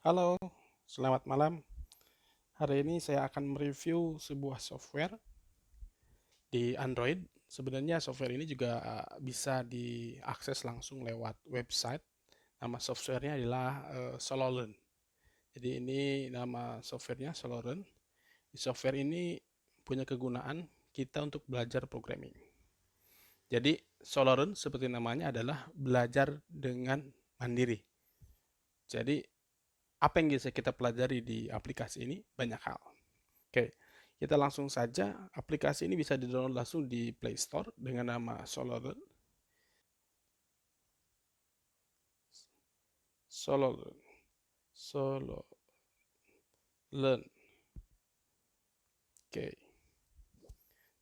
Halo, selamat malam. Hari ini saya akan mereview sebuah software di Android. Sebenarnya software ini juga bisa diakses langsung lewat website. Nama softwarenya adalah SoloLearn. Jadi ini nama softwarenya SoloLearn. Di software ini punya kegunaan kita untuk belajar programming. Jadi SoloLearn seperti namanya adalah belajar dengan mandiri. Jadi apa yang bisa kita pelajari di aplikasi ini? Banyak hal. Oke, kita langsung saja. Aplikasi ini bisa di-download langsung di Play Store dengan nama SoloLearn. SoloLearn. SoloLearn. Oke.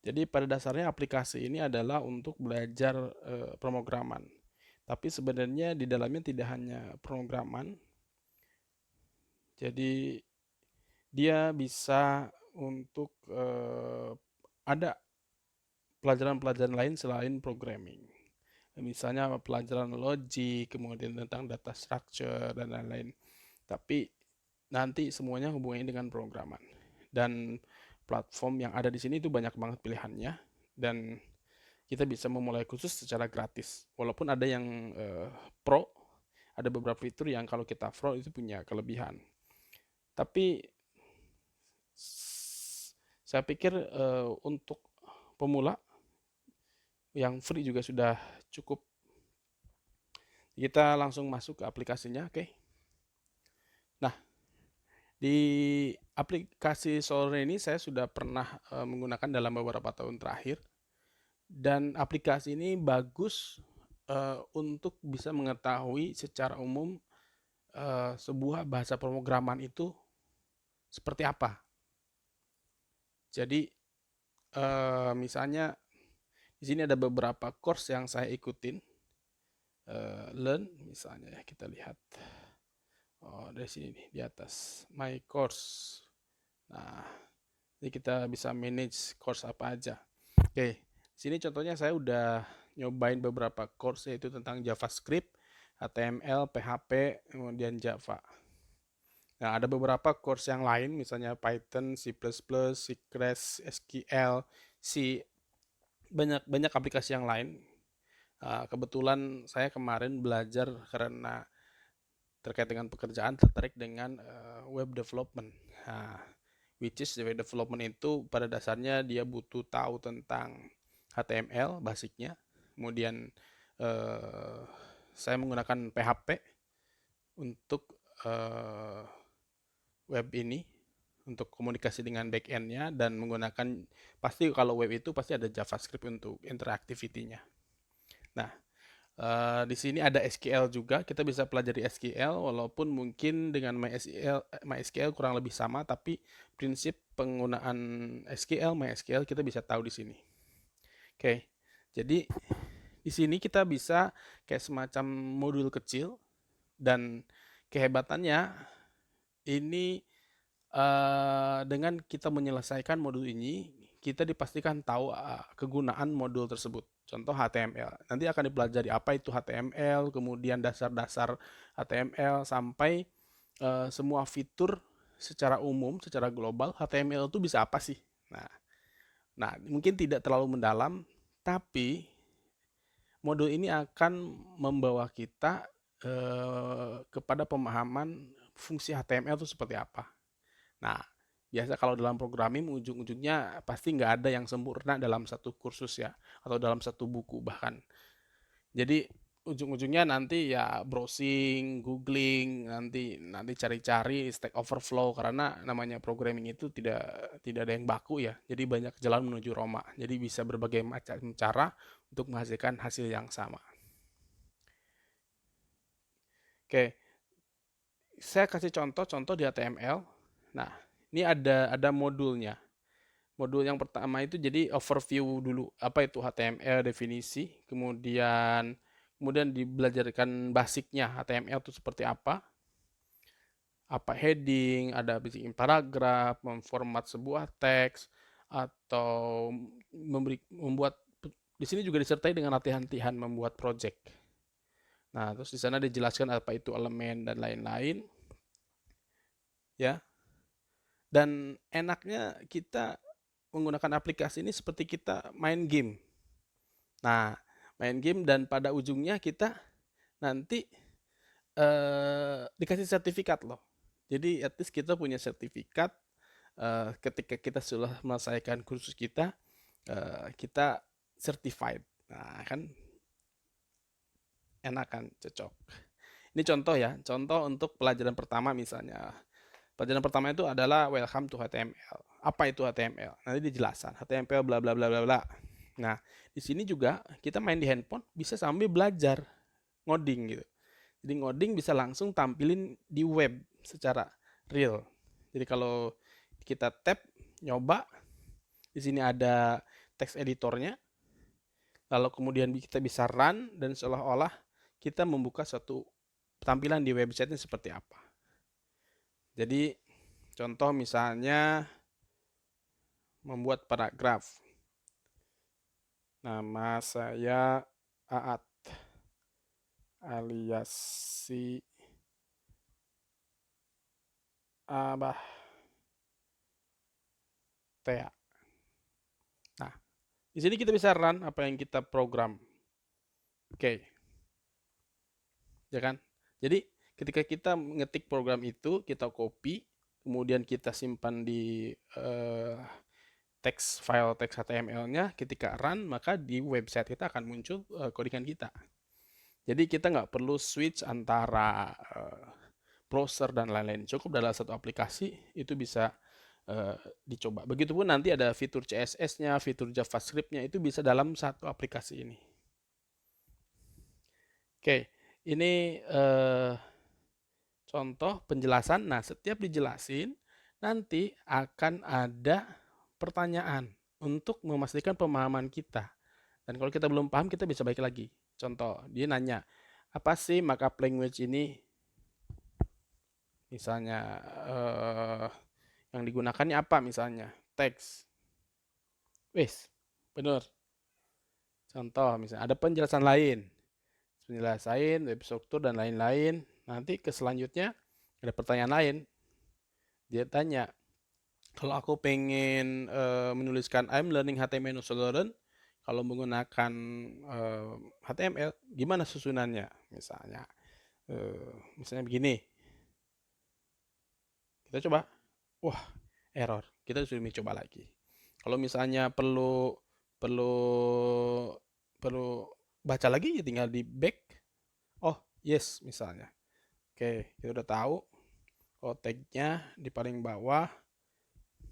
Jadi pada dasarnya aplikasi ini adalah untuk belajar pemrograman. Tapi sebenarnya di dalamnya tidak hanya pemrograman. Jadi dia bisa untuk ada pelajaran-pelajaran lain selain programming. Misalnya pelajaran logic, kemudian tentang data structure, dan lain-lain. Tapi nanti semuanya hubungannya dengan programan. Dan platform yang ada di sini itu banyak banget pilihannya. Dan kita bisa memulai kursus secara gratis. Walaupun ada yang pro, ada beberapa fitur yang kalau kita pro itu punya kelebihan. Tapi saya pikir untuk pemula yang free juga sudah cukup. Kita langsung masuk ke aplikasinya, oke? Nah, di aplikasi Solr ini saya sudah pernah menggunakan dalam beberapa tahun terakhir, dan aplikasi ini bagus untuk bisa mengetahui secara umum sebuah bahasa pemrograman itu seperti apa. Jadi misalnya di sini ada beberapa course yang saya ikutin, learn misalnya ya, kita lihat. Oh, dari sini nih di atas my course. Nah, jadi kita bisa manage course apa aja. Oke, sini contohnya saya udah nyobain beberapa course, yaitu tentang JavaScript, HTML, PHP, kemudian Java. Nah, ada beberapa course yang lain, misalnya Python, C++, Secrets, SQL, C, banyak banyak aplikasi yang lain. Kebetulan saya kemarin belajar karena terkait dengan pekerjaan tertarik dengan web development. Nah, which is web development itu pada dasarnya dia butuh tahu tentang HTML basicnya, kemudian eh, saya menggunakan PHP untuk eh, web ini, untuk komunikasi dengan backend-nya, dan menggunakan, pasti kalau web itu pasti ada JavaScript untuk interactivity-nya. Nah, di sini ada SQL juga, kita bisa pelajari SQL, walaupun mungkin dengan MySQL kurang lebih sama, tapi prinsip penggunaan SQL, MySQL kita bisa tahu di sini. Oke, jadi di sini kita bisa kayak semacam modul kecil, dan kehebatannya ini dengan kita menyelesaikan modul ini, kita dipastikan tahu kegunaan modul tersebut. Contoh HTML. Nanti akan dipelajari apa itu HTML, kemudian dasar-dasar HTML, sampai semua fitur secara umum, secara global, HTML itu bisa apa sih? Nah, mungkin tidak terlalu mendalam, tapi modul ini akan membawa kita kepada pemahaman fungsi HTML itu seperti apa. Nah, biasa kalau dalam programming ujung-ujungnya pasti nggak ada yang sempurna dalam satu kursus ya, atau dalam satu buku bahkan. Jadi ujung-ujungnya nanti ya browsing, googling, nanti nanti cari-cari, Stack Overflow, karena namanya programming itu tidak tidak ada yang baku ya. Jadi banyak jalan menuju Roma. Jadi bisa berbagai macam cara untuk menghasilkan hasil yang sama. Oke, saya kasih contoh-contoh di HTML. Nah, ini ada modulnya. Modul yang pertama itu jadi overview dulu, apa itu HTML, definisi, kemudian dibelajarkan basicnya HTML itu seperti apa heading, ada basic paragraf, memformat sebuah teks, atau membuat, di sini juga disertai dengan latihan-latihan membuat project. Nah, terus di sana dijelaskan apa itu elemen dan lain-lain. ya. Dan enaknya kita menggunakan aplikasi ini seperti kita main game. Nah, main game dan pada ujungnya kita nanti dikasih sertifikat loh. Jadi at least kita punya sertifikat ketika kita sudah menyelesaikan kursus kita, kita certified. Nah, kan enak kan, cocok. Ini contoh ya, contoh untuk pelajaran pertama misalnya. Pelajaran pertama itu adalah welcome to HTML. Apa itu HTML? Nanti dijelasan. HTML bla bla bla bla bla. Nah, di sini juga kita main di handphone bisa sambil belajar ngoding gitu. Jadi ngoding bisa langsung tampilin di web secara real. Jadi kalau kita tap nyoba, di sini ada text editornya. Lalu kemudian kita bisa run dan seolah-olah kita membuka suatu tampilan di website-nya seperti apa. Jadi contoh misalnya membuat paragraf. Nama saya Aat alias si Abah Tea. Nah, di sini kita bisa run apa yang kita program. Oke. Ya kan? Jadi ketika kita ngetik program itu, kita copy, kemudian kita simpan di file teks HTML-nya, ketika run maka di website kita akan muncul codingan kita. Jadi kita nggak perlu switch antara browser dan lain-lain. Cukup dalam satu aplikasi itu bisa dicoba. Begitupun nanti ada fitur CSS-nya, fitur JavaScript-nya itu bisa dalam satu aplikasi ini. Oke, ini contoh penjelasan. Nah, setiap dijelasin nanti akan ada pertanyaan untuk memastikan pemahaman kita. Dan kalau kita belum paham, kita bisa balik lagi. Contoh, dia nanya, apa sih markup language ini? Misalnya, yang digunakannya apa misalnya? Teks. Wis, benar. Contoh, misalnya ada penjelasan lain. Penjelasan, web struktur, dan lain-lain. Nanti ke selanjutnya, ada pertanyaan lain. Dia tanya, kalau aku pengen menuliskan I'm learning HTML to learn, kalau menggunakan HTML, gimana susunannya? Misalnya begini. Kita coba. Wah, error. Kita sudah coba lagi. Kalau misalnya perlu baca lagi, ya tinggal di back. Oh, yes, misalnya. Oke, kita udah tahu. Oh, tag-nya di paling bawah.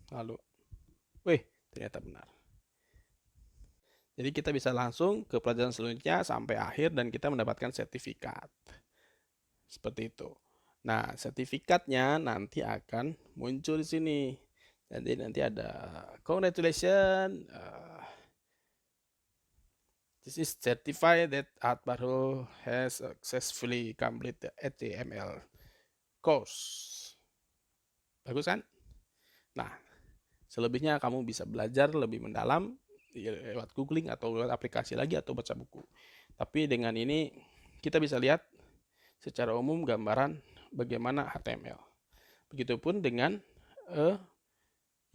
Lalu, wih, ternyata benar. Jadi kita bisa langsung ke pelajaran selanjutnya sampai akhir dan kita mendapatkan sertifikat. Seperti itu. Nah, sertifikatnya nanti akan muncul di sini. Jadi nanti ada congratulations. This is certified that Art Barul has successfully completed the HTML course. Bagus kan? Nah, selebihnya kamu bisa belajar lebih mendalam lewat googling atau lewat aplikasi lagi atau baca buku. Tapi dengan ini kita bisa lihat secara umum gambaran bagaimana HTML. Begitupun dengan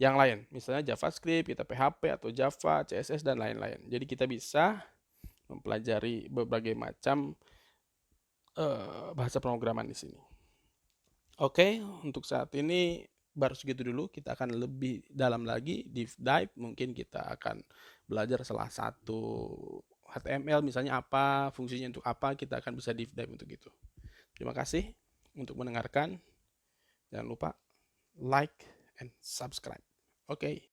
yang lain, misalnya JavaScript, kita PHP atau Java, CSS dan lain-lain. Jadi kita bisa mempelajari berbagai macam bahasa pemrograman di sini. Oke, untuk saat ini baru segitu dulu. Kita akan lebih dalam lagi deep dive. Mungkin kita akan belajar salah satu HTML misalnya apa, fungsinya untuk apa, kita akan bisa deep dive untuk itu. Terima kasih untuk mendengarkan. Jangan lupa like and subscribe. Oke.